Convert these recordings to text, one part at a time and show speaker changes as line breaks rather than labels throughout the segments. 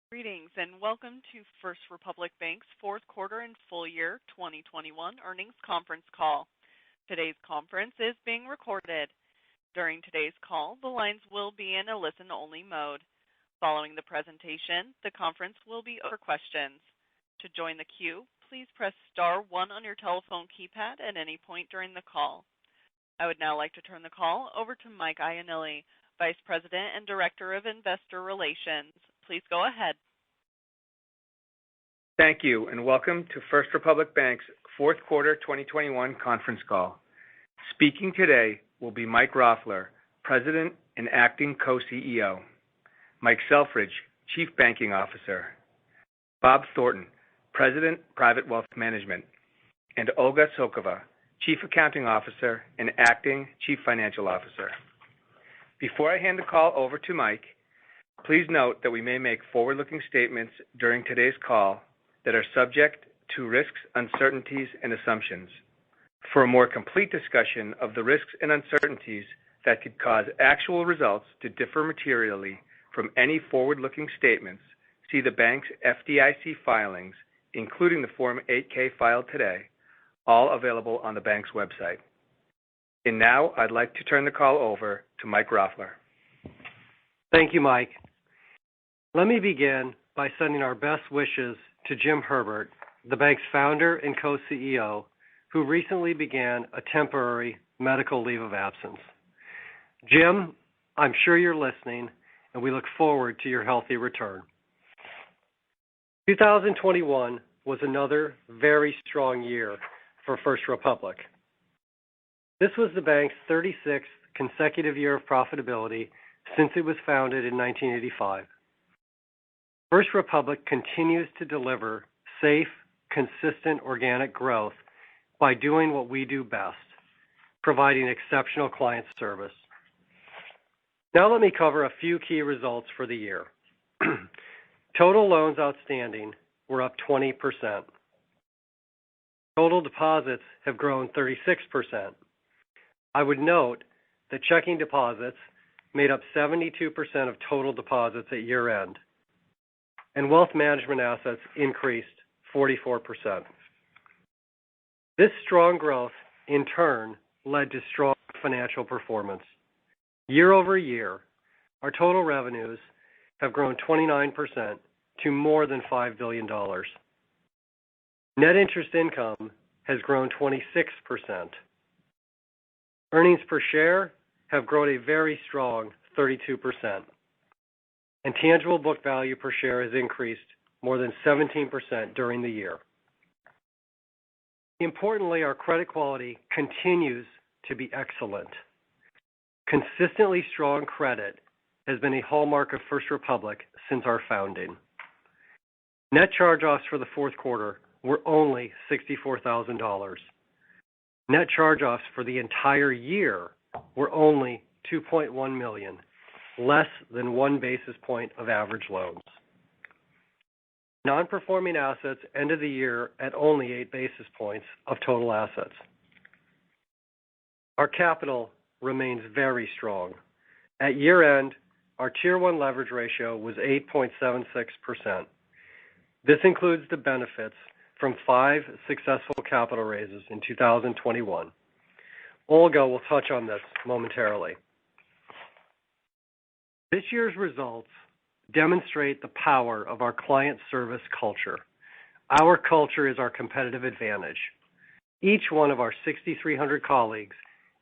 Greetings and welcome to First Republic Bank's fourth quarter and full year 2021 earnings conference call. Today's conference is being recorded. During today's call, the lines will be in a listen-only mode. Following the presentation, the conference will be open for questions. To join the queue, please press star 1 on your telephone keypad at any point during the call. I would now like to turn the call over to Mike Ioanilli, Vice President and Director of Investor Relations. Please go ahead.
Thank you, and welcome to First Republic Bank's fourth quarter 2021 conference call. Speaking today will be Mike Roffler, President and Acting Co-CEO, Mike Selfridge, Chief Banking Officer, Bob Thornton, President, Private Wealth Management, and Olga Sokova, Chief Accounting Officer and Acting Chief Financial Officer. Before I hand the call over to Mike, please note that we may make forward-looking statements during today's call that are subject to risks, uncertainties, and assumptions. For a more complete discussion of the risks and uncertainties that could cause actual results to differ materially from any forward-looking statements, see the bank's FDIC filings, including the Form 8-K filed today, all available on the bank's website. And now I'd like to turn the call over to Mike Roffler.
Thank you, Mike. Let me begin by sending our best wishes to Jim Herbert, the bank's founder and co-CEO, who recently began a temporary medical leave of absence. Jim, I'm sure you're listening, and we look forward to your healthy return. 2021 was another very strong year for First Republic. This was the bank's 36th consecutive year of profitability since it was founded in 1985. First Republic continues to deliver safe, consistent organic growth by doing what we do best, providing exceptional client service. Now let me cover a few key results for the year. Total loans outstanding were up 20%. Total deposits have grown 36%. I would note that checking deposits made up 72% of total deposits at year end, and wealth management assets increased 44%. This strong growth, in turn, led to strong financial performance. Year over year, our total revenues have grown 29% to more than $5 billion. Net interest income has grown 26%. Earnings per share have grown a very strong 32%. And tangible book value per share has increased more than 17% during the year. Importantly, our credit quality continues to be excellent. Consistently strong credit has been a hallmark of First Republic since our founding. Net charge-offs for the fourth quarter were only $64,000. Net charge-offs for the entire year were only $2.1 million, less than 1 basis point of average loans. Non-performing assets ended the year at only 8 basis points of total assets. Our capital remains very strong. At year end, our Tier 1 leverage ratio was 8.76%. This includes the benefits from 5 successful capital raises in 2021. Olga will touch on this momentarily. This year's results demonstrate the power of our client service culture. Our culture is our competitive advantage. Each one of our 6,300 colleagues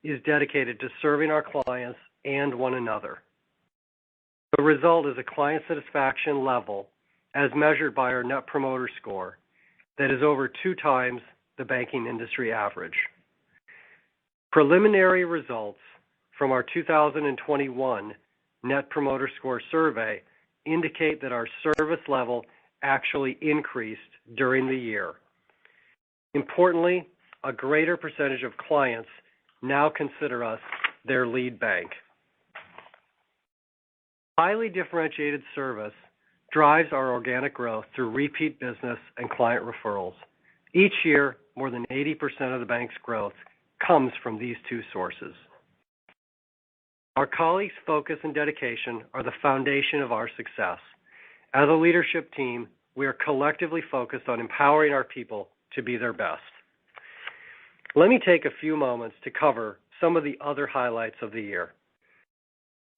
is dedicated to serving our clients and one another. The result is a client satisfaction level, as measured by our Net Promoter Score, that is over 2 times the banking industry average. Preliminary results from our 2021 Net Promoter Score survey indicate that our service level actually increased during the year. Importantly, a greater percentage of clients now consider us their lead bank. Highly differentiated service drives our organic growth through repeat business and client referrals. Each year, more than 80% of the bank's growth comes from these 2 sources. Our colleagues' focus and dedication are the foundation of our success. As a leadership team, we are collectively focused on empowering our people to be their best. Let me take a few moments to cover some of the other highlights of the year.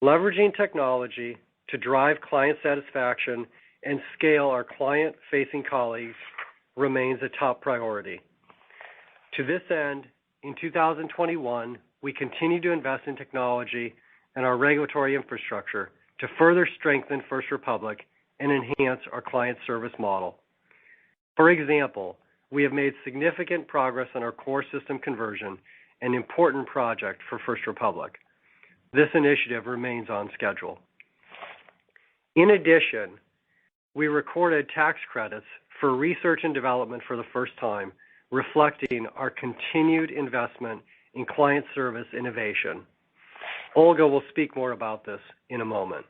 Leveraging technology to drive client satisfaction and scale our client-facing colleagues remains a top priority. To this end, in 2021, we continue to invest in technology and our regulatory infrastructure to further strengthen First Republic and enhance our client service model. For example, we have made significant progress on our core system conversion, an important project for First Republic. This initiative remains on schedule. In addition, we recorded tax credits for research and development for the first time, reflecting our continued investment in client service innovation. Olga will speak more about this in a moment.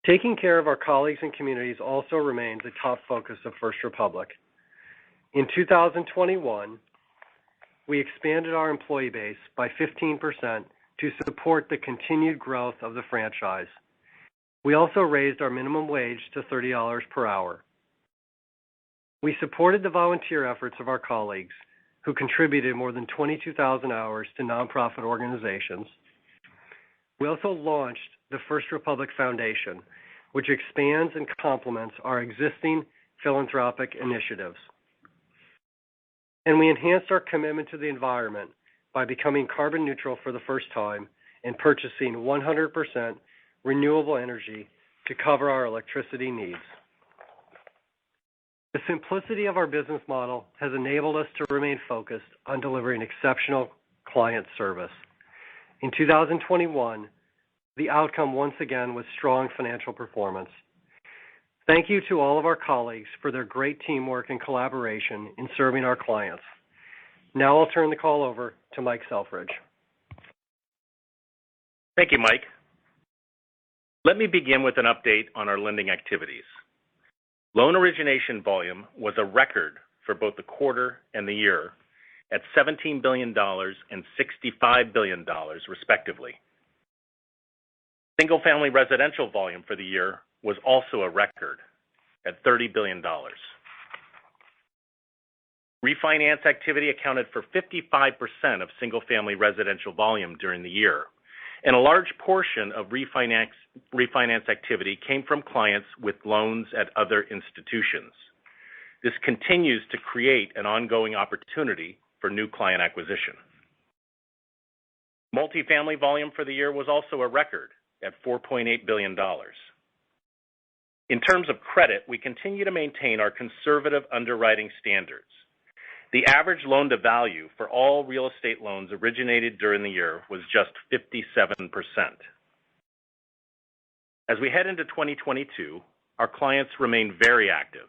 Taking care of our colleagues and communities also remains a top focus of First Republic. In 2021, we expanded our employee base by 15% to support the continued growth of the franchise. We also raised our minimum wage to $30 per hour. We supported the volunteer efforts of our colleagues who contributed more than 22,000 hours to nonprofit organizations. We also launched the First Republic Foundation, which expands and complements our existing philanthropic initiatives. And we enhanced our commitment to the environment by becoming carbon neutral for the first time and purchasing 100% renewable energy to cover our electricity needs. The simplicity of our business model has enabled us to remain focused on delivering exceptional client service. In 2021, the outcome once again was strong financial performance. Thank you to all of our colleagues for their great teamwork and collaboration in serving our clients. Now I'll turn the call over to Mike Selfridge.
Thank you, Mike. Let me begin with an update on our lending activities. Loan origination volume was a record for both the quarter and the year at $17 billion and $65 billion, respectively. Single-family residential volume for the year was also a record at $30 billion. Refinance activity accounted for 55% of single-family residential volume during the year, and a large portion of refinance activity came from clients with loans at other institutions. This continues to create an ongoing opportunity for new client acquisition. Multifamily volume for the year was also a record at $4.8 billion. In terms of credit, we continue to maintain our conservative underwriting standards. The average loan-to-value for all real estate loans originated during the year was just 57%. As we head into 2022, our clients remain very active,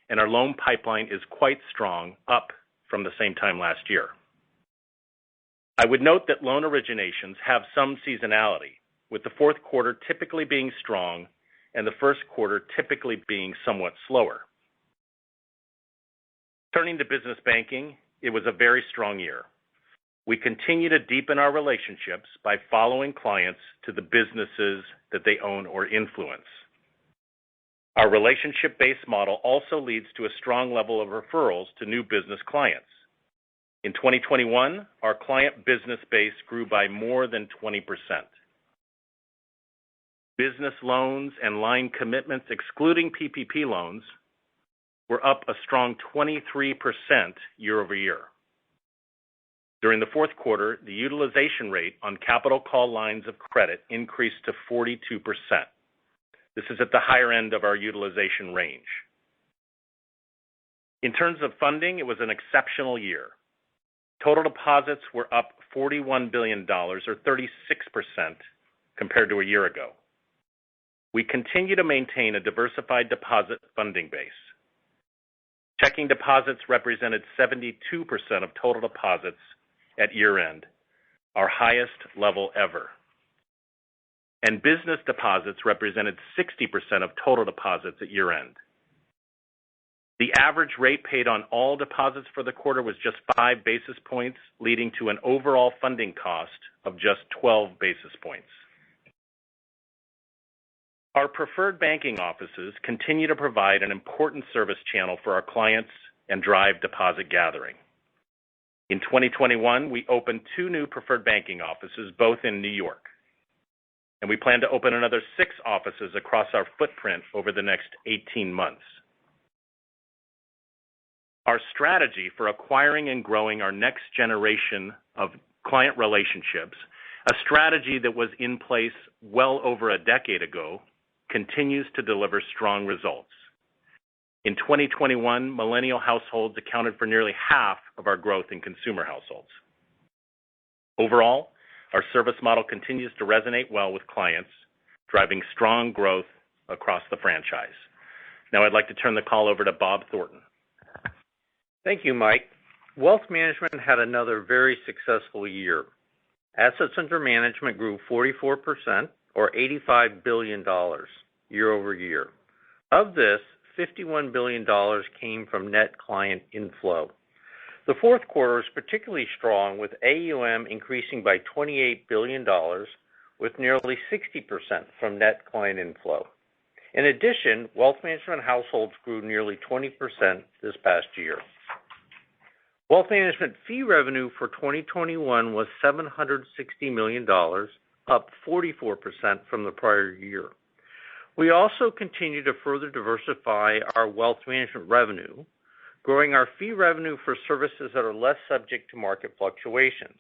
and our loan pipeline is quite strong, up from the same time last year. I would note that loan originations have some seasonality, with the fourth quarter typically being strong and the first quarter typically being somewhat slower. Turning to business banking, it was a very strong year. We continue to deepen our relationships by following clients to the businesses that they own or influence. Our relationship-based model also leads to a strong level of referrals to new business clients. In 2021, our client business base grew by more than 20%. Business loans and line commitments, excluding PPP loans, were up a strong 23% year over year. During the fourth quarter, the utilization rate on capital call lines of credit increased to 42%. This is at the higher end of our utilization range. In terms of funding, it was an exceptional year. Total deposits were up $41 billion, or 36%, compared to a year ago. We continue to maintain a diversified deposit funding base. Checking deposits represented 72% of total deposits at year-end, our highest level ever. And business deposits represented 60% of total deposits at year-end. The average rate paid on all deposits for the quarter was just 5 basis points, leading to an overall funding cost of just 12 basis points. Our preferred banking offices continue to provide an important service channel for our clients and drive deposit gathering. In 2021, we opened 2 new preferred banking offices, both in New York. And we plan to open another 6 offices across our footprint over the next 18 months. Our strategy for acquiring and growing our next generation of client relationships, a strategy that was in place well over a decade ago, continues to deliver strong results. In 2021, millennial households accounted for nearly half of our growth in consumer households. Overall, our service model continues to resonate well with clients, driving strong growth across the franchise. Now I'd like to turn the call over to Bob Thornton.
Thank you, Mike. Wealth management had another very successful year. Assets under management grew 44%, or $85 billion, year over year. Of this, $51 billion came from net client inflow. The fourth quarter was particularly strong, with AUM increasing by $28 billion, with nearly 60% from net client inflow. In addition, wealth management households grew nearly 20% this past year. Wealth management fee revenue for 2021 was $760 million, up 44% from the prior year. We also continue to further diversify our wealth management revenue, growing our fee revenue for services that are less subject to market fluctuations.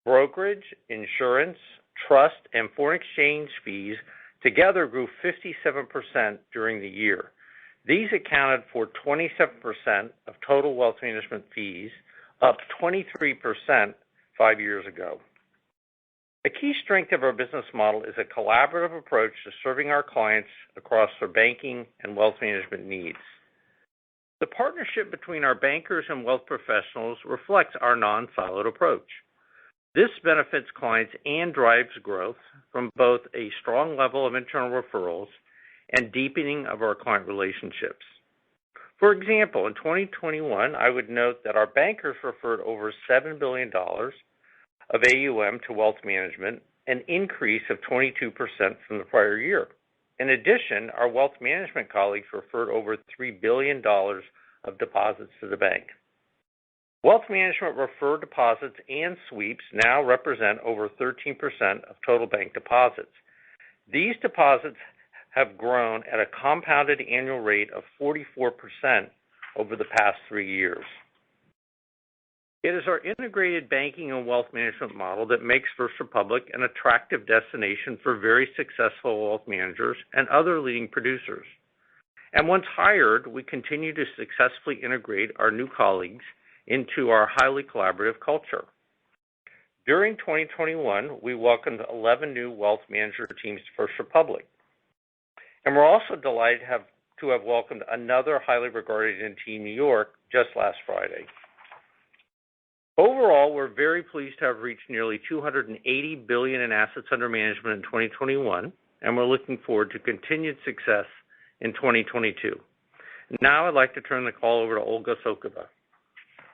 Brokerage, insurance, trust, and foreign exchange fees together grew 57% during the year. These accounted for 27% of total wealth management fees, up 23% 5 years ago. A key strength of our business model is a collaborative approach to serving our clients across their banking and wealth management needs. The partnership between our bankers and wealth professionals reflects our non-siloed approach. This benefits clients and drives growth from both a strong level of internal referrals and deepening of our client relationships. For example, in 2021, I would note that our bankers referred over $7 billion of AUM to wealth management, an increase of 22% from the prior year. In addition, our wealth management colleagues referred over $3 billion of deposits to the bank. Wealth management referred deposits and sweeps now represent over 13% of total bank deposits. These deposits have grown at a compounded annual rate of 44% over the past 3 years. It is our integrated banking and wealth management model that makes First Republic an attractive destination for very successful wealth managers and other leading producers. And once hired, we continue to successfully integrate our new colleagues into our highly collaborative culture. During 2021, we welcomed 11 new wealth manager teams to First Republic. And we're also delighted to have welcomed another highly regarded team in New York just last Friday. Overall, we're very pleased to have reached nearly $280 billion in assets under management in 2021, and we're looking forward to continued success in 2022. Now I'd like to turn the call over to Olga Tsokova.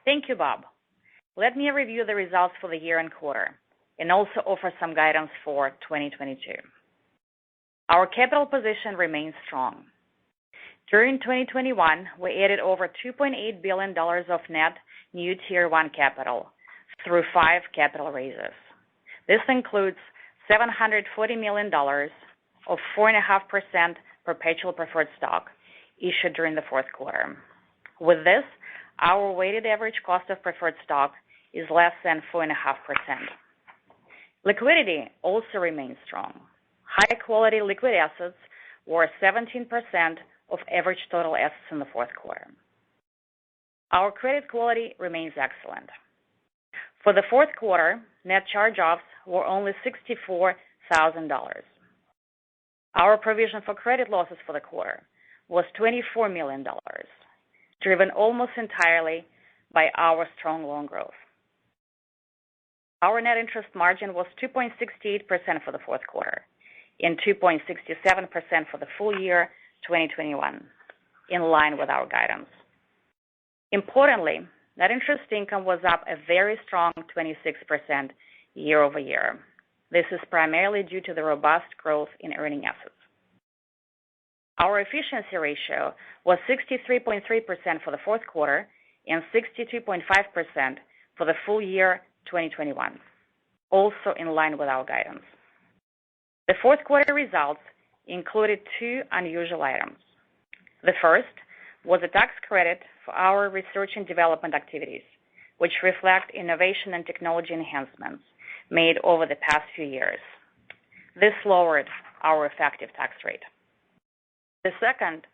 Thank you, Bob. Let me review the results for the year and quarter, and also offer some guidance for 2022. Our capital position remains strong. During 2021, we added over $2.8 billion of net new Tier 1 capital through 5 capital raises. This includes $740 million of 4.5% perpetual preferred stock issued during the fourth quarter. With this, our weighted average cost of preferred stock is less than 4.5%. Liquidity also remains strong. High-quality liquid assets were 17% of average total assets in the fourth quarter. Our credit quality remains excellent. For the fourth quarter, net charge-offs were only $64,000. Our provision for credit losses for the quarter was $24 million, driven almost entirely by our strong loan growth. Our net interest margin was 2.68% for the fourth quarter and 2.67% for the full year 2021, in line with our guidance. Importantly, net interest income was up a very strong 26% year over year. This is primarily due to the robust growth in earning assets. Our efficiency ratio was 63.3% for the fourth quarter and 62.5% for the full year 2021, also in line with our guidance. The fourth quarter results included two unusual items. The first was a tax credit for our research and development activities, which reflect innovation and technology enhancements made over the past few years. This lowered our effective tax rate. The second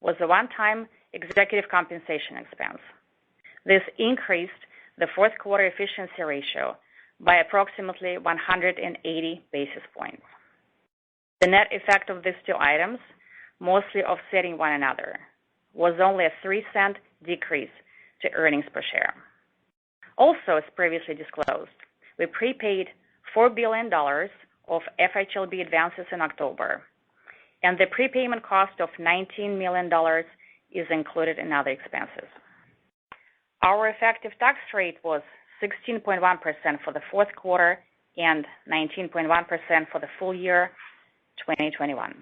was a one-time executive compensation expense. This increased the fourth quarter efficiency ratio by approximately 180 basis points. The net effect of these two items, mostly offsetting one another, was only a 3-cent decrease to earnings per share. Also, as previously disclosed, we prepaid $4 billion of FHLB advances in October, and the prepayment cost of $19 million is included in other expenses. Our effective tax rate was 16.1% for the fourth quarter and 19.1% for the full year 2021.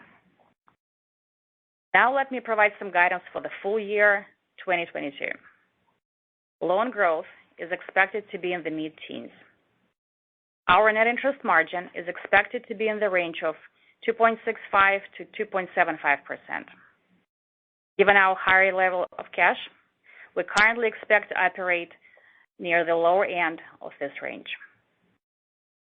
Now let me provide some guidance for the full year 2022. Loan growth is expected to be in the mid-teens. Our net interest margin is expected to be in the range of 2.65 to 2.75%. Given our higher level of cash, we currently expect to operate near the lower end of this range.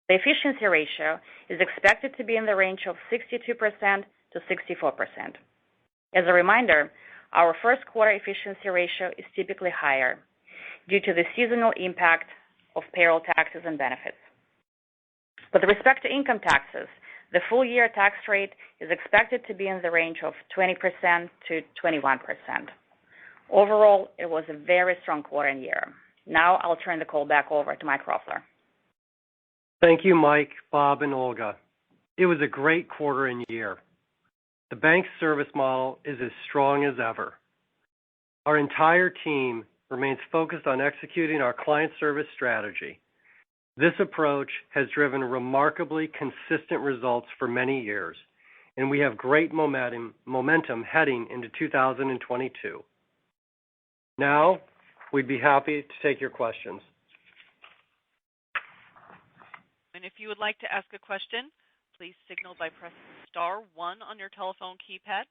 The efficiency ratio is expected to be in the range of 62% to 64%. As a reminder, our first quarter efficiency ratio is typically higher due to the seasonal impact of payroll taxes and benefits. With respect to income taxes, the full year tax rate is expected to be in the range of 20% to 21%. Overall, it was a very strong quarter and year. Now I'll turn the call back over to Mike Roffler.
Thank you, Mike, Bob, and Olga. It was a great quarter and year. The bank's service model is as strong as ever. Our entire team remains focused on executing our client service strategy. This approach has driven remarkably consistent results for many years, and we have great momentum heading into 2022. Now, we'd be happy to take your questions.
And if you would like to ask a question, please signal by pressing *1 on your telephone keypad.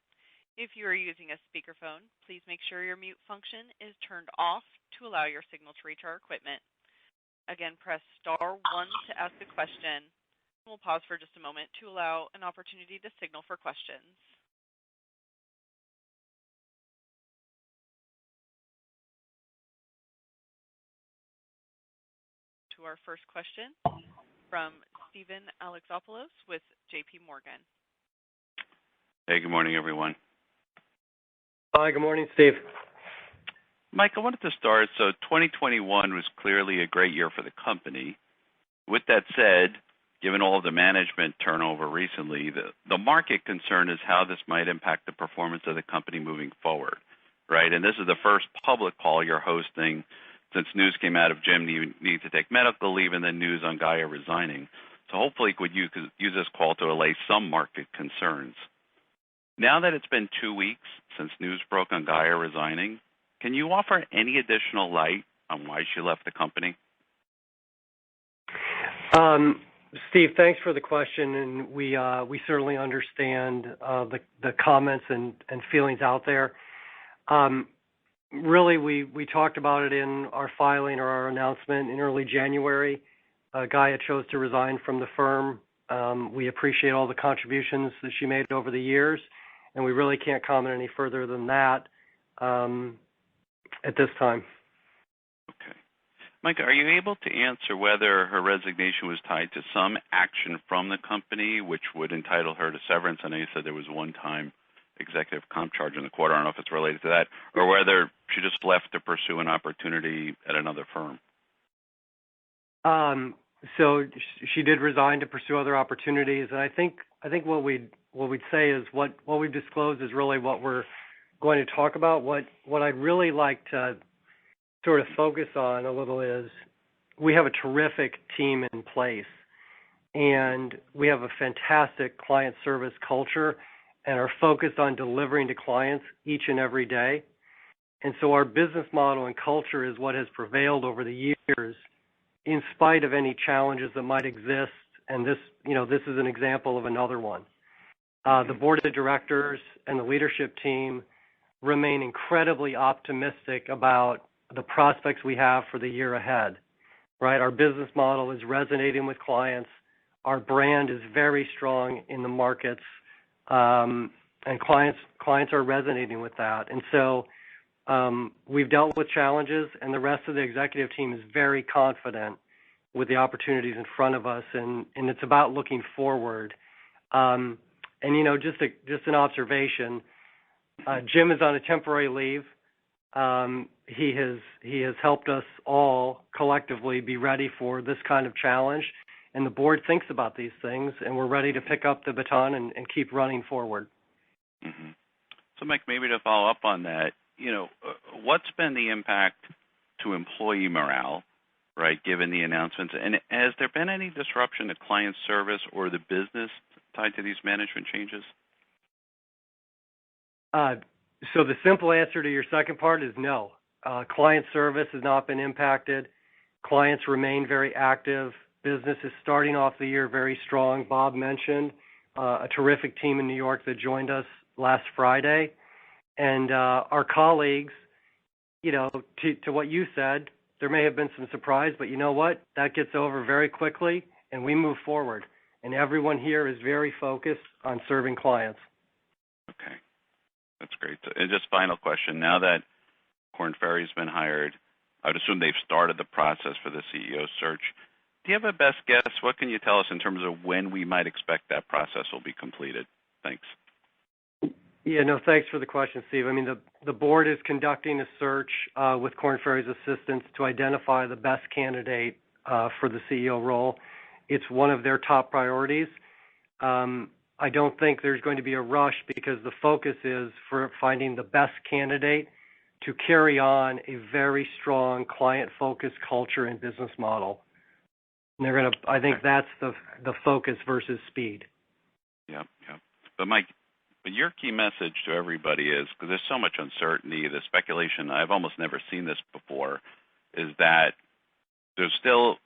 If you are using a speakerphone, please make sure your mute function is turned off to allow your signal to reach our equipment. Again, press *1 to ask a question. We'll pause for just a moment to allow an opportunity to signal for questions. To our first question from Steven Alexopoulos with J.P. Morgan.
Hey, good morning, everyone.
Hi, good morning, Steve.
Mike, I wanted to start. So 2021 was clearly a great year for the company. With that said, given all of the management turnover recently, the market concern is how this might impact the performance of the company moving forward, right? And this is the first public call you're hosting since news came out of Jim need to take medical leave and then news on Gaia resigning. So hopefully you could use this call to allay some market concerns. Now that it's been 2 weeks since news broke on Gaia resigning, can you offer any additional light on why she left the company?
Steve, thanks for the question, and we certainly understand the comments and feelings out there. Really, we talked about it in our filing or our announcement in early January. Gaia chose to resign from the firm. We appreciate all the contributions that she made over the years, and we really can't comment any further than that at this time.
Okay. Mike, are you able to answer whether her resignation was tied to some action from the company which would entitle her to severance? I know you said there was one-time executive comp charge in the quarter. I don't know if it's related to that, or whether she just left to pursue an opportunity at another firm.
So she did resign to pursue other opportunities, and I think what we'd say is what we've disclosed is really what we're going to talk about. What I'd really like to sort of focus on a little is we have a terrific team in place, and we have a fantastic client service culture, and are focused on delivering to clients each and every day. And so our business model and culture is what has prevailed over the years in spite of any challenges that might exist. And this is an example of another one. The board of directors and the leadership team remain incredibly optimistic about the prospects we have for the year ahead, right? Our business model is resonating with clients. Our brand is very strong in the markets, and clients are resonating with that. And so we've dealt with challenges, and the rest of the executive team is very confident with the opportunities in front of us, and it's about looking forward. And just an observation. Jim is on a temporary leave. He has helped us all collectively be ready for this kind of challenge, and the board thinks about these things, and we're ready to pick up the baton and keep running forward.
Mm-hmm. So, Mike, maybe to follow up on that, what's been the impact to employee morale, right, given the announcements? And has there been any disruption to client service or the business tied to these management changes?
So the simple answer to your second part is no. Client service has not been impacted. Clients remain very active. Business is starting off the year very strong. Bob mentioned a terrific team in New York that joined us last Friday. And our colleagues, to what you said, there may have been some surprise, but you know what? That gets over very quickly, and we move forward. And everyone here is very focused on serving clients.
Okay. That's great. And just final question. Now that Korn Ferry's been hired, I would assume they've started the process for the CEO search. Do you have a best guess? What can you tell us in terms of when we might expect that process will be completed? Thanks.
Yeah, no, thanks for the question, Steve. I mean, the board is conducting a search with Korn Ferry's assistance to identify the best candidate for the CEO role. It's one of their top priorities. I don't think there's going to be a rush because the focus is for finding the best candidate to carry on a very strong client-focused culture and business model. And I think that's the focus versus speed.
Yep. But Mike, your key message to everybody is, because there's so much uncertainty, the speculation, I've almost never seen this before, is that there's still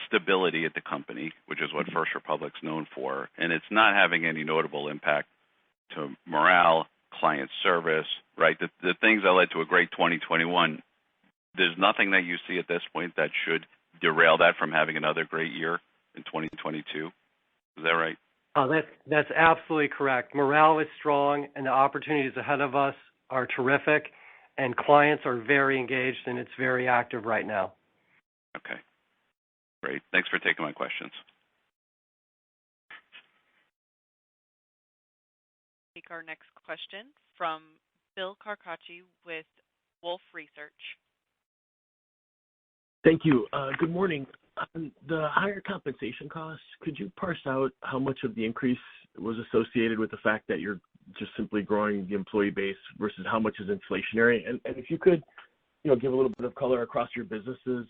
stability at the company, which is what First Republic's known for, and it's not having any notable impact to morale, client service, right? The things that led to a great 2021, there's nothing that you see at this point that should derail that from having another great year in 2022. Is that right?
That's absolutely correct. Morale is strong, and the opportunities ahead of us are terrific, and clients are very engaged, and it's very active right now.
Okay. Great. Thanks for taking my questions.
Take our next question from Bill Carcache with Wolfe Research.
Thank you. Good morning. On the higher compensation costs, could you parse out how much of the increase was associated with the fact that you're just simply growing the employee base versus how much is inflationary? And if you could, give a little bit of color across your businesses,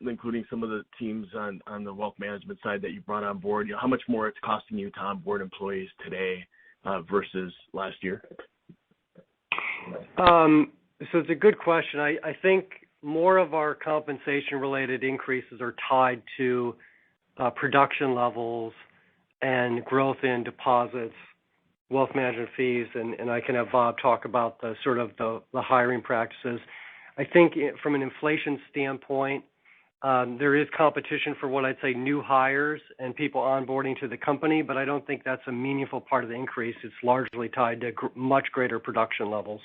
including some of the teams on the wealth management side that you brought on board, how much more it's costing you to onboard employees today versus last year?
So it's a good question. I think more of our compensation-related increases are tied to production levels and growth in deposits, wealth management fees, and I can have Bob talk about the sort of the hiring practices. I think from an inflation standpoint, there is competition for what I'd say new hires and people onboarding to the company, but I don't think that's a meaningful part of the increase. It's largely tied to much greater production levels.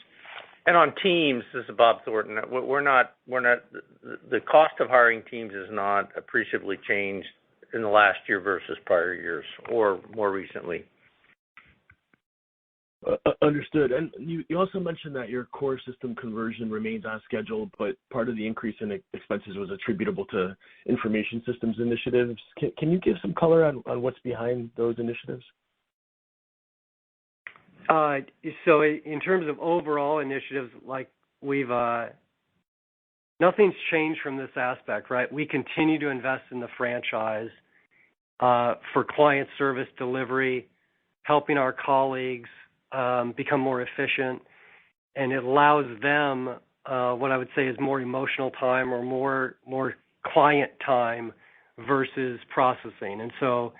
And on teams, this is Bob Thornton. The cost of hiring teams is not appreciably changed in the last year versus prior years or more recently.
Understood. And you also mentioned that your core system conversion remains on schedule, but part of the increase in expenses was attributable to information systems initiatives. Can you give some color on what's behind those initiatives?
So in terms of overall initiatives, like nothing's changed from this aspect, right? We continue to invest in the franchise for client service delivery, helping our colleagues become more efficient, and it allows them what I would say is more emotional time or more client time versus processing. And so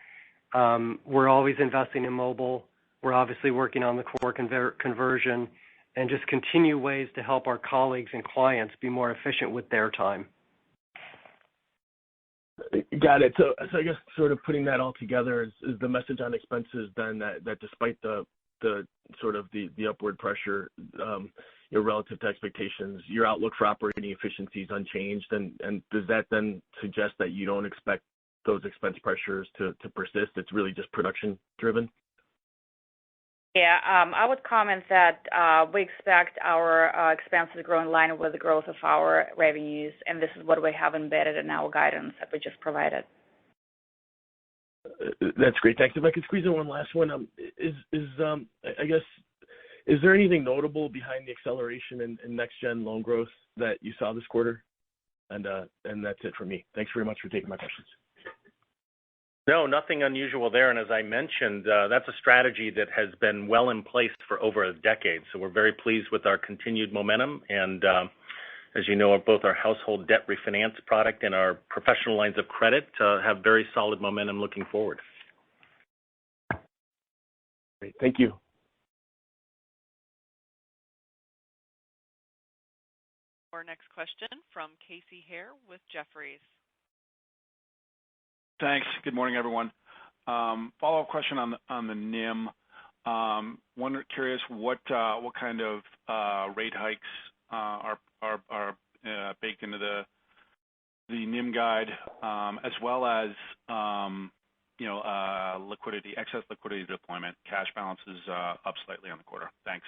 we're always investing in mobile. We're obviously working on the core conversion and just continue ways to help our colleagues and clients be more efficient with their time.
Got it. So I guess sort of putting that all together is the message on expenses then that despite the sort of the upward pressure relative to expectations, your outlook for operating efficiency is unchanged, and does that then suggest that you don't expect those expense pressures to persist? It's really just production driven?
Yeah, I would comment that we expect our expenses to grow in line with the growth of our revenues, and this is what we have embedded in our guidance that we just provided.
That's great. Thanks. If I could squeeze in one last one, I guess, is there anything notable behind the acceleration in next-gen loan growth that you saw this quarter? And that's it for me. Thanks very much for taking my questions.
No, nothing unusual there. And as I mentioned, that's a strategy that has been well in place for over a decade. So we're very pleased with our continued momentum. And as you know, both our household debt refinance product and our professional lines of credit have very solid momentum looking forward.
Great. Thank you.
Our next question from Casey Haire with Jefferies.
Thanks. Good morning, everyone. Follow-up question on the NIM. Curious what kind of rate hikes are baked into the NIM guide, as well as excess liquidity deployment. Cash balances up slightly on the quarter. Thanks.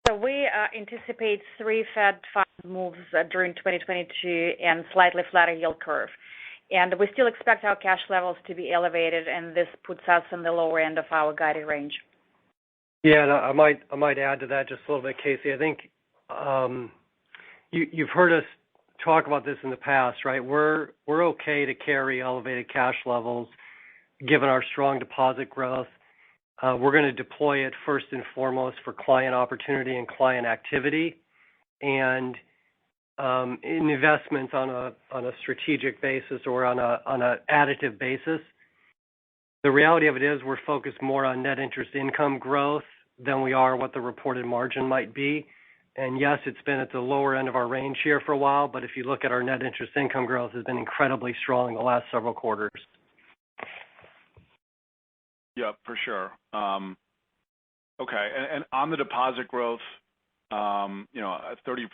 So we anticipate 3 Fed fund moves during 2022 and slightly flatter yield curve. And we still expect our cash levels to be elevated, and this puts us in the lower end of our guided range.
Yeah, and I might add to that just a little bit, Casey. I think you've heard us talk about this in the past, right? We're okay to carry elevated cash levels given our strong deposit growth. We're going to deploy it first and foremost for client opportunity and client activity, and in investments on a strategic basis or on a additive basis. The reality of it is we're focused more on net interest income growth than we are what the reported margin might be. And yes, it's been at the lower end of our range here for a while, but if you look at our net interest income growth, has been incredibly strong in the last several quarters.
Yeah, for sure. Okay, and on the deposit growth, at 36%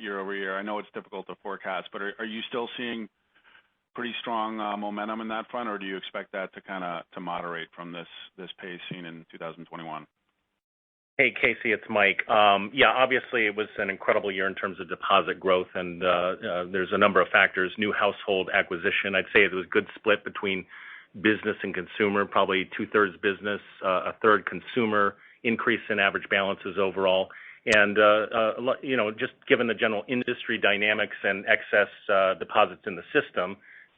year over year. I know it's difficult to forecast, but are you still seeing pretty strong momentum in that front, or do you expect that to moderate from this pace seen in 2021?
Hey, Casey, it's Mike. Yeah, obviously it was an incredible year in terms of deposit growth, and there's a number of factors. New household acquisition. I'd say it was a good split between business and consumer, probably 2/3 business, 1/3 consumer. Increase in average balances overall. And, just given the general industry dynamics and excess deposits in the system,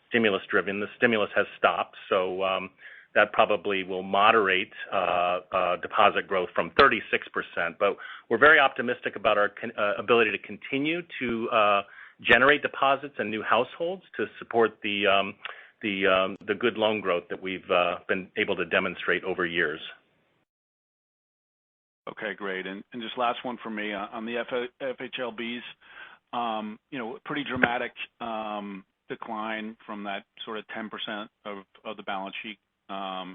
stimulus-driven, the stimulus has stopped. So that probably will moderate deposit growth from 36%. But we're very optimistic about our ability to continue to generate deposits and new households to support the good loan growth that we've been able to demonstrate over years.
Okay, great. And just last one for me on the FHLBs. Pretty dramatic decline from that sort of 10% of the balance sheet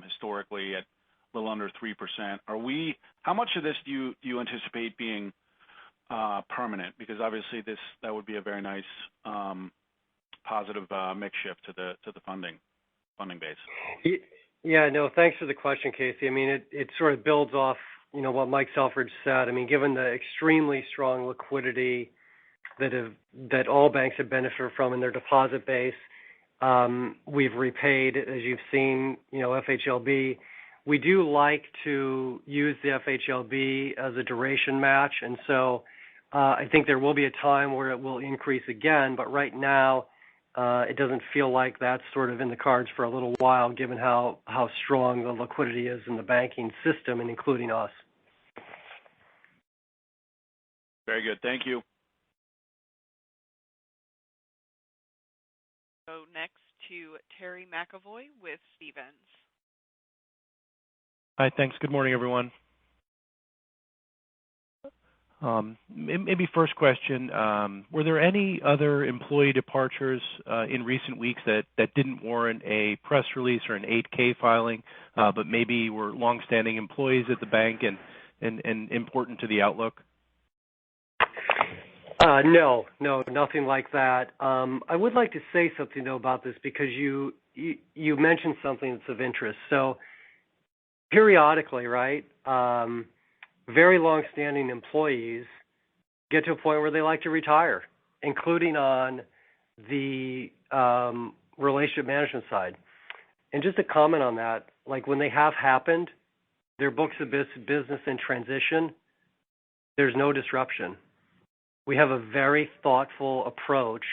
historically at a little under 3%. How much of this do you anticipate being permanent? Because obviously that would be a very nice positive mix shift to the funding base.
Yeah, no, thanks for the question, Casey. I mean, it sort of builds off what Mike Selfridge said. I mean, given the extremely strong liquidity that all banks have benefited from in their deposit base, we've repaid, as you've seen, FHLB. We do like to use the FHLB as a duration match, and so I think there will be a time where it will increase again. But right now, it doesn't feel like that's sort of in the cards for a little while, given how strong the liquidity is in the banking system and including us.
Very good. Thank you.
Go next to Terry McEvoy with Stephens.
Hi, thanks. Good morning, everyone. Maybe first question, were there any other employee departures in recent weeks that didn't warrant a press release or an 8K filing, but maybe were longstanding employees at the bank and important to the outlook?
No, nothing like that. I would like to say something, though, about this because you mentioned something that's of interest. So periodically, right, very long-standing employees get to a point where they like to retire, including on the relationship management side. And just to comment on that, like when they have happened, their books of business in transition, there's no disruption. We have a very thoughtful approach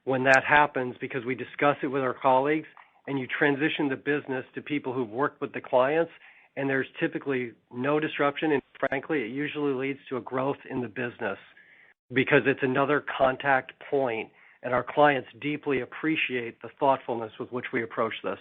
when that happens because we discuss it with our colleagues and you transition the business to people who've worked with the clients, and there's typically no disruption, and frankly, it usually leads to a growth in the business because it's another contact point, and our clients deeply appreciate the thoughtfulness with which we approach this.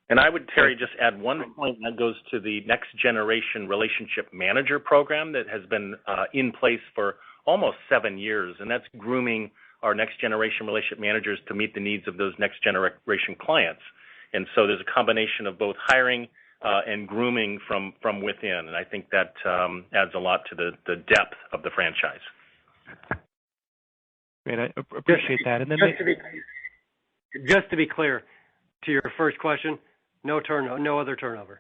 And I would, Terry, just add one point that goes to the Next Generation Relationship Manager program that has been in place for almost 7 years, and that's grooming our next generation relationship managers to meet the needs of those next generation clients. And so there's a combination of both hiring and grooming from within, and I think that adds a lot to the depth of the franchise.
Great, I appreciate that. And then
just to be clear, to your first question, no other turnover.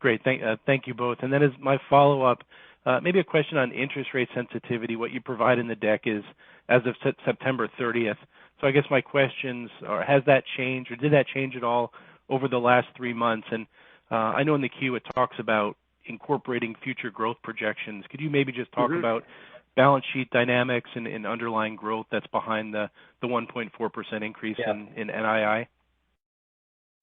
Great, thank you both. And then as my follow-up, maybe a question on interest rate sensitivity. What you provide in the deck is as of September 30th. So I guess my questions are, has that changed or did that change at all over the last 3 months? And I know in the Q it talks about incorporating future growth projections. Could you maybe just talk about balance sheet dynamics and underlying growth that's behind the 1.4% increase in NII?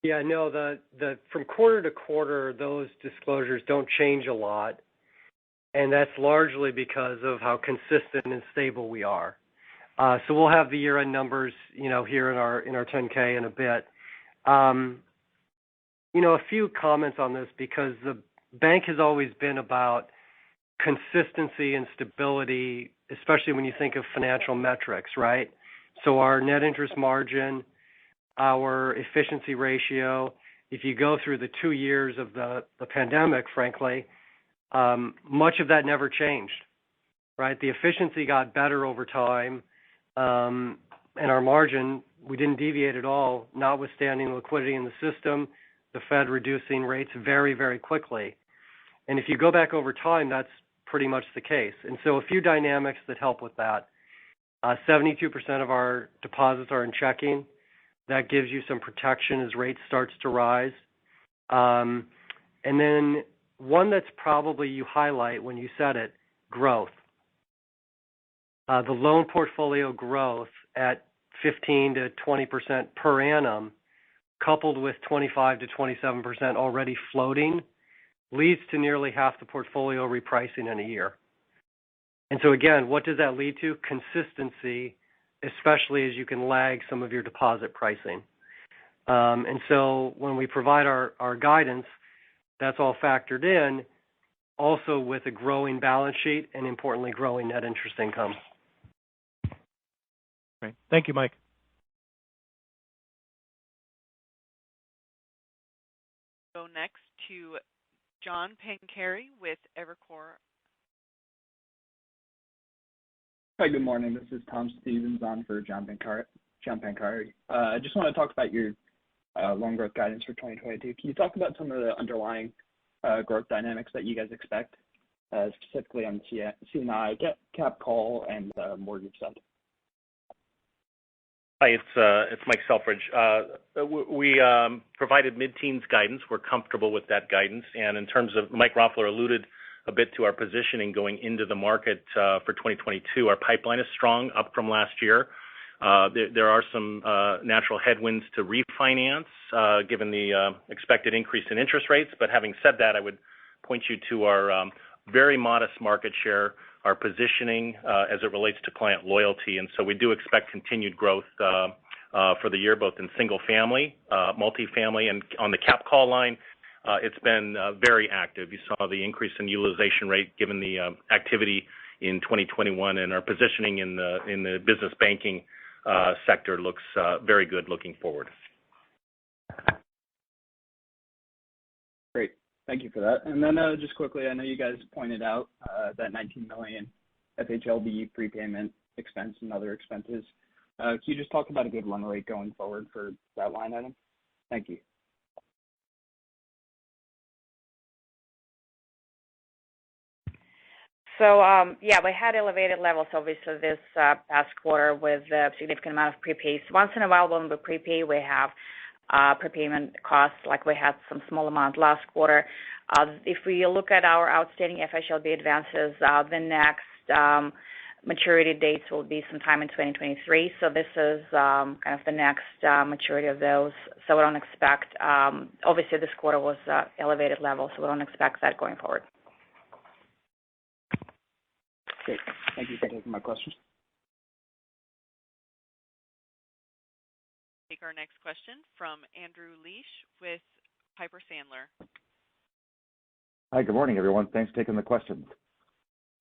Yeah, no, the from quarter to quarter, those disclosures don't change a lot, and that's largely because of how consistent and stable we are. So we'll have the year-end numbers, here in our 10K in a bit. A few comments on this because the bank has always been about consistency and stability, especially when you think of financial metrics, right? So our net interest margin, our efficiency ratio, if you go through the 2 years of the pandemic, frankly, much of that never changed, right? The efficiency got better over time, and our margin, we didn't deviate at all, notwithstanding liquidity in the system, the Fed reducing rates very, very quickly. And if you go back over time, that's pretty much the case. And so a few dynamics that help with that. 72% of our deposits are in checking. That gives you some protection as rates starts to rise. And then one that's probably you highlight when you said it, growth. The loan portfolio growth at 15 to 20% per annum, coupled with 25 to 27% already floating, leads to nearly half the portfolio repricing in a year. And so again, what does that lead to? Consistency, especially as you can lag some of your deposit pricing. And so when we provide our guidance, that's all factored in, also with a growing balance sheet and importantly, growing net interest income.
Great. Thank you, Mike.
Go next to John Pancari with Evercore.
Hi, good morning. This is Tom Stevens on for John Pancari. I just want to talk about your loan growth guidance for 2022. Can you talk about some of the underlying growth dynamics that you guys expect, specifically on the C&I, cap call, and mortgage side?
Hi, it's Mike Selfridge. We provided mid-teens guidance. We're comfortable with that guidance. And in terms of, Mike Roffler alluded a bit to our positioning going into the market for 2022. Our pipeline is strong, up from last year. There are some natural headwinds to refinance given the expected increase in interest rates. But having said that, I would point you to our very modest market share, our positioning as it relates to client loyalty. And so we do expect continued growth for the year, both in single family, multifamily, and on the cap call line. It's been very active. You saw the increase in utilization rate given the activity in 2021, and our positioning in the business banking sector looks very good looking forward.
Great. Thank you for that. And then just quickly, I know you guys pointed out that $19 million FHLB prepayment expense and other expenses. Can you just talk about a good run rate going forward for that line item? Thank you.
So, we had elevated levels, obviously, this past quarter with a significant amount of prepays. Once in a while when we prepay, we have prepayment costs, like we had some small amount last quarter. If we look at our outstanding FHLB advances, the next maturity dates will be sometime in 2023. So this is kind of the next maturity of those. So we don't expect, obviously this quarter was elevated level, so we don't expect that going forward.
Great. Thank you for taking my questions.
Take our next question from Andrew Liesch with Piper Sandler.
Hi, good morning, everyone. Thanks for taking the questions.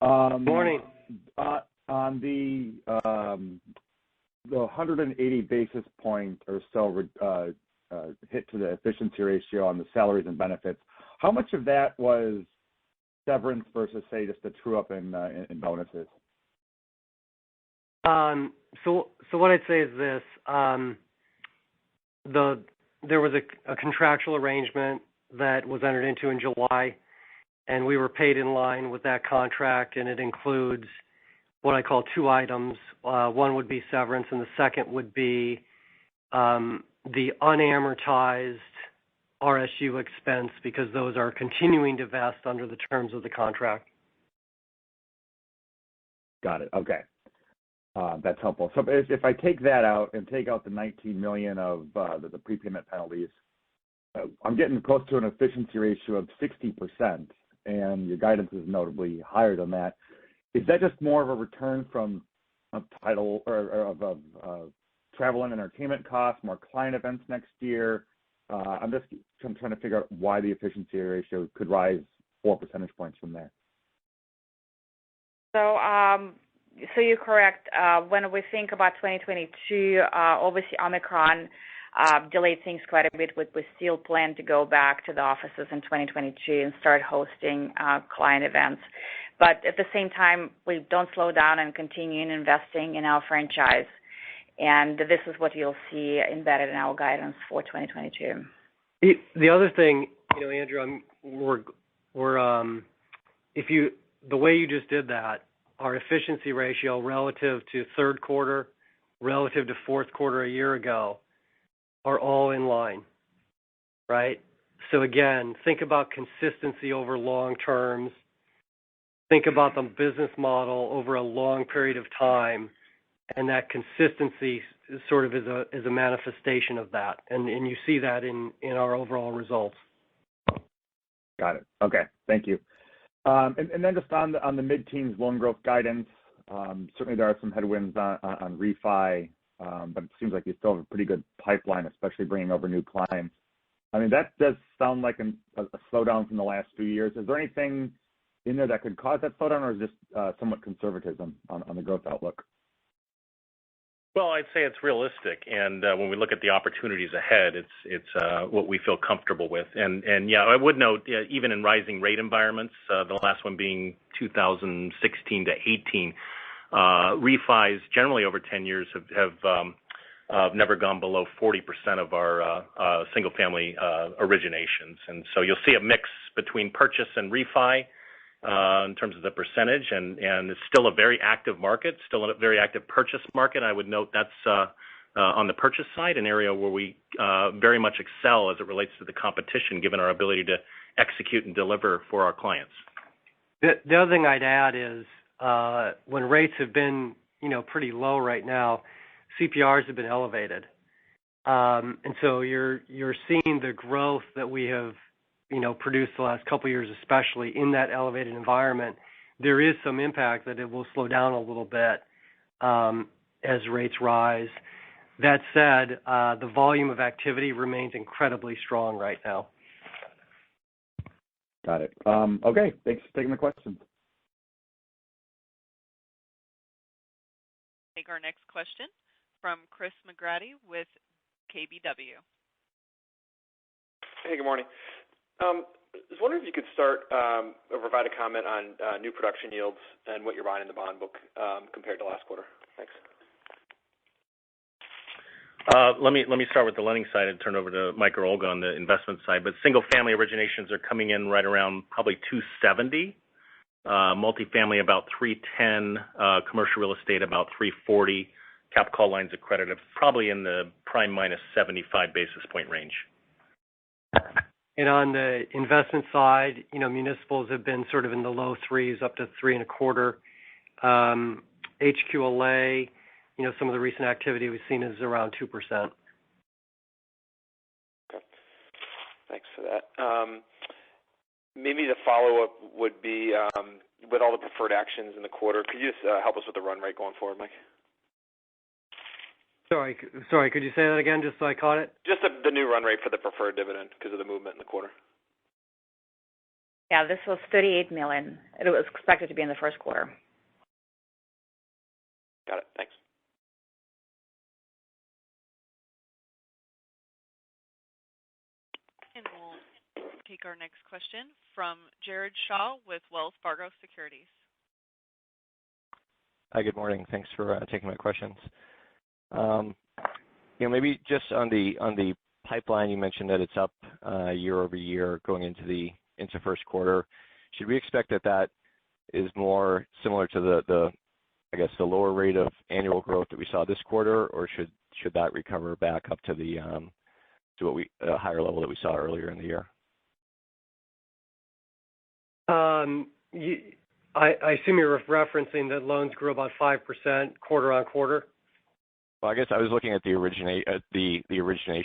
Morning.
On the 180 basis point or so hit to the efficiency ratio on the salaries and benefits, how much of that was severance versus, say, just a true up in bonuses?
So what I'd say is this: there was a contractual arrangement that was entered into in July, and we were paid in line with that contract, and it includes what I call two items. One would be severance, and the second would be the unamortized RSU expense, because those are continuing to vest under the terms of the contract.
Got it. Okay. That's helpful. So if I take that out and take out the $19 million of the prepayment penalties, I'm getting close to an efficiency ratio of 60%, and your guidance is notably higher than that. Is that just more of a return from title or of travel and entertainment costs, more client events next year? I'm trying to figure out why the efficiency ratio could rise 4 percentage points from there.
So you're correct. When we think about 2022, obviously Omicron delayed things quite a bit. We still plan to go back to the offices in 2022 and start hosting client events. But at the same time, we don't slow down and continue investing in our franchise. And this is what you'll see embedded in our guidance for 2022.
The other thing, Andrew, the way you just did that, our efficiency ratio relative to third quarter, relative to fourth quarter a year ago, are all in line, right? So again, think about consistency over long terms. Think about the business model over a long period of time, and that consistency sort of is a manifestation of that, and you see that in our overall results.
Got it. Okay, thank you. And then just on the mid-teens loan growth guidance, certainly there are some headwinds on refi, but it seems like you still have a pretty good pipeline, especially bringing over new clients. I mean, that does sound like a slowdown from the last few years. Is there anything in there that could cause that slowdown, or is just somewhat conservatism on the growth outlook?
Well, I'd say it's realistic, and when we look at the opportunities ahead, it's what we feel comfortable with. And yeah, I would note, even in rising rate environments, the last one being 2016 to 18, refis generally over 10 years have never gone below 40% of our single-family originations, and so you'll see a mix between purchase and refi. In terms of the percentage, and it's still a very active market, still a very active purchase market. I would note that's on the purchase side, an area where we very much excel as it relates to the competition, given our ability to execute and deliver for our clients.
The other thing I'd add is when rates have been, pretty low right now, CPRs have been elevated. And so you're seeing the growth that we have, produced the last couple of years, especially in that elevated environment. There is some impact that it will slow down a little bit as rates rise. That said, the volume of activity remains incredibly strong right now.
Got it. Okay, thanks for taking the questions.
Take our next question from Chris McGratty with KBW.
Hey, good morning. I was wondering if you could start or provide a comment on new production yields and what you're buying in the bond book compared to last quarter. Thanks.
Let me start with the lending side and turn over to Mike or Olga on the investment side. But single-family originations are coming in right around probably 270, multifamily about 310, commercial real estate about 340, cap call lines of credit are probably in the prime minus 75 basis point range.
And on the investment side, municipals have been sort of in the low threes up to 3.25. HQLA, some of the recent activity we've seen is around 2%.
Okay. Thanks for that. Maybe the follow-up would be with all the preferred actions in the quarter, could you just help us with the run rate going forward, Mike?
Sorry, could you say that again just so I caught it?
Just the new run rate for the preferred dividend because of the movement in the quarter.
Yeah, this was $38 million. It was expected to be in the first quarter.
Got it. Thanks.
And we'll take our next question from Jared Shaw with Wells Fargo Securities.
Hi, good morning. Thanks for taking my questions. Maybe just on the pipeline, you mentioned that it's up year over year going into first quarter. Should we expect that is more similar to the lower rate of annual growth that we saw this quarter, or should that recover back up to the a higher level that we saw earlier in the year?
I assume you're referencing that loans grew about 5% quarter on quarter.
Well, I guess I was looking at the origination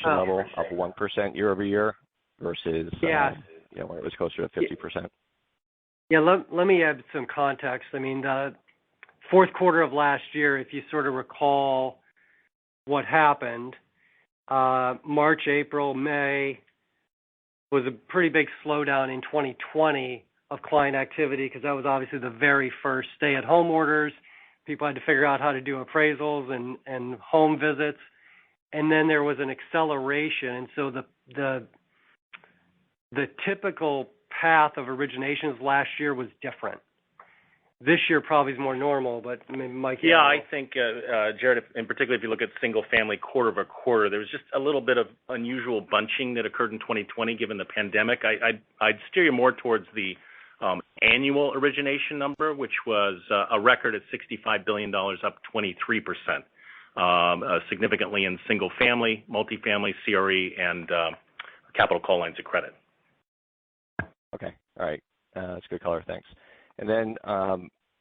level up 1% year over year versus when it was closer to 50%.
Yeah, let me add some context. I mean, the fourth quarter of last year, if you sort of recall what happened, March, April, May was a pretty big slowdown in 2020 of client activity because that was obviously the very first stay-at-home orders. People had to figure out how to do appraisals and home visits. And then there was an acceleration. And so the typical path of originations last year was different. This year probably is more normal, but Mike.
Yeah, I think, Jared, in particular, if you look at single family quarter over quarter, there was just a little bit of unusual bunching that occurred in 2020 given the pandemic. I'd steer you more towards the annual origination number, which was a record at $65 billion, up 23%, significantly in single family, multifamily, CRE, and capital call lines of credit.
Okay, all right. That's good color, thanks. And then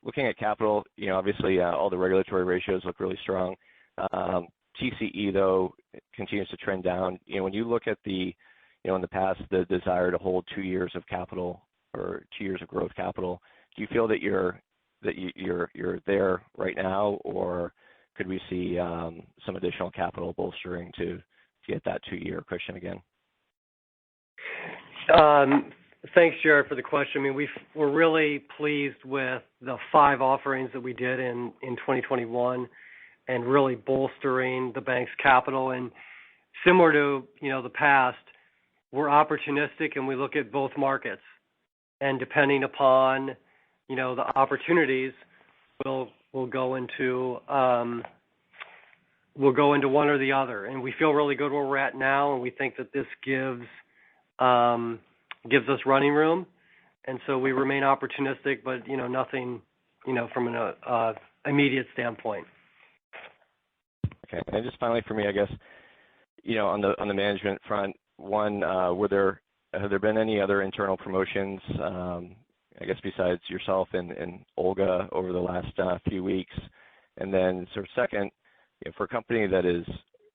looking at capital, obviously all the regulatory ratios look really strong. TCE, though, continues to trend down. When you look at in the past, the desire to hold 2 years of capital or 2 years of growth capital, do you feel that you're there right now, or could we see some additional capital bolstering to get that 2-year cushion again?
Thanks, Jared, for the question. I mean, we're really pleased with the 5 offerings that we did in 2021 and really bolstering the bank's capital. And similar to, the past, we're opportunistic and we look at both markets. And depending upon, the opportunities, we'll go into one or the other. And we feel really good where we're at now, and we think that this gives us running room, and so we remain opportunistic, but nothing, from an immediate standpoint.
Okay, and just finally for me, I guess, on the management front, one, have there been any other internal promotions, I guess, besides yourself and Olga over the last few weeks? And then sort of second, for a company that is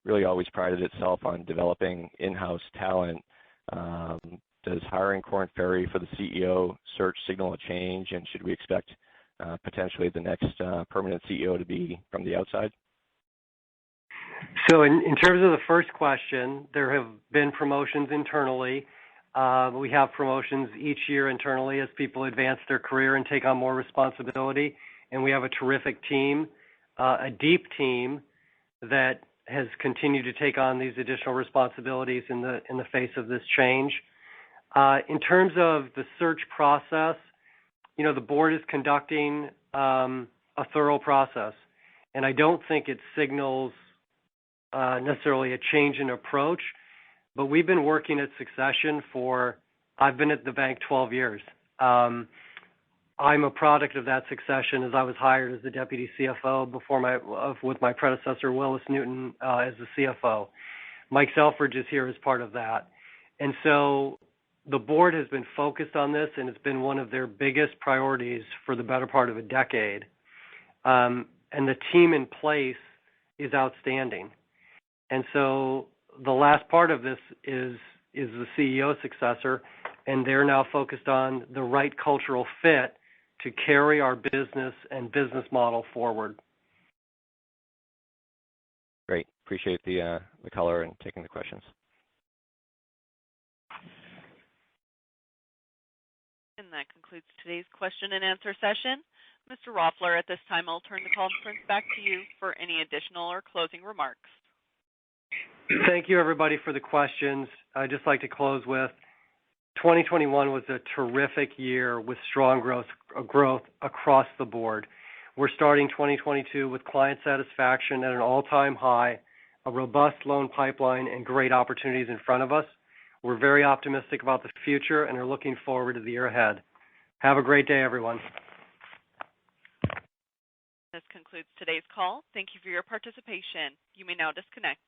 really always prided itself on developing in-house talent, does hiring Korn Ferry for the CEO search signal a change, and should we expect potentially the next permanent CEO to be from the outside?
So in terms of the first question, there have been promotions internally. We have promotions each year internally as people advance their career and take on more responsibility. And we have a terrific team, a deep team that has continued to take on these additional responsibilities in the face of this change. In terms of the search process, the board is conducting a thorough process, and I don't think it signals necessarily a change in approach, but we've been working at succession I've been at the bank 12 years. I'm a product of that succession as I was hired as the deputy CFO with my predecessor, Willis Newton, as the CFO. Mike Selfridge is here as part of that. And so the board has been focused on this, and it's been one of their biggest priorities for the better part of a decade. And the team in place is outstanding. And so the last part of this is the CEO successor, and they're now focused on the right cultural fit to carry our business and business model forward.
Great. Appreciate the color and taking the questions.
And that concludes today's question and answer session. Mr. Roffler, at this time, I'll turn the conference back to you for any additional or closing remarks.
Thank you, everybody, for the questions. I'd just like to close with 2021 was a terrific year with strong growth across the board. We're starting 2022 with client satisfaction at an all-time high, a robust loan pipeline, and great opportunities in front of us. We're very optimistic about the future and are looking forward to the year ahead. Have a great day, everyone.
This concludes today's call. Thank you for your participation. You may now disconnect.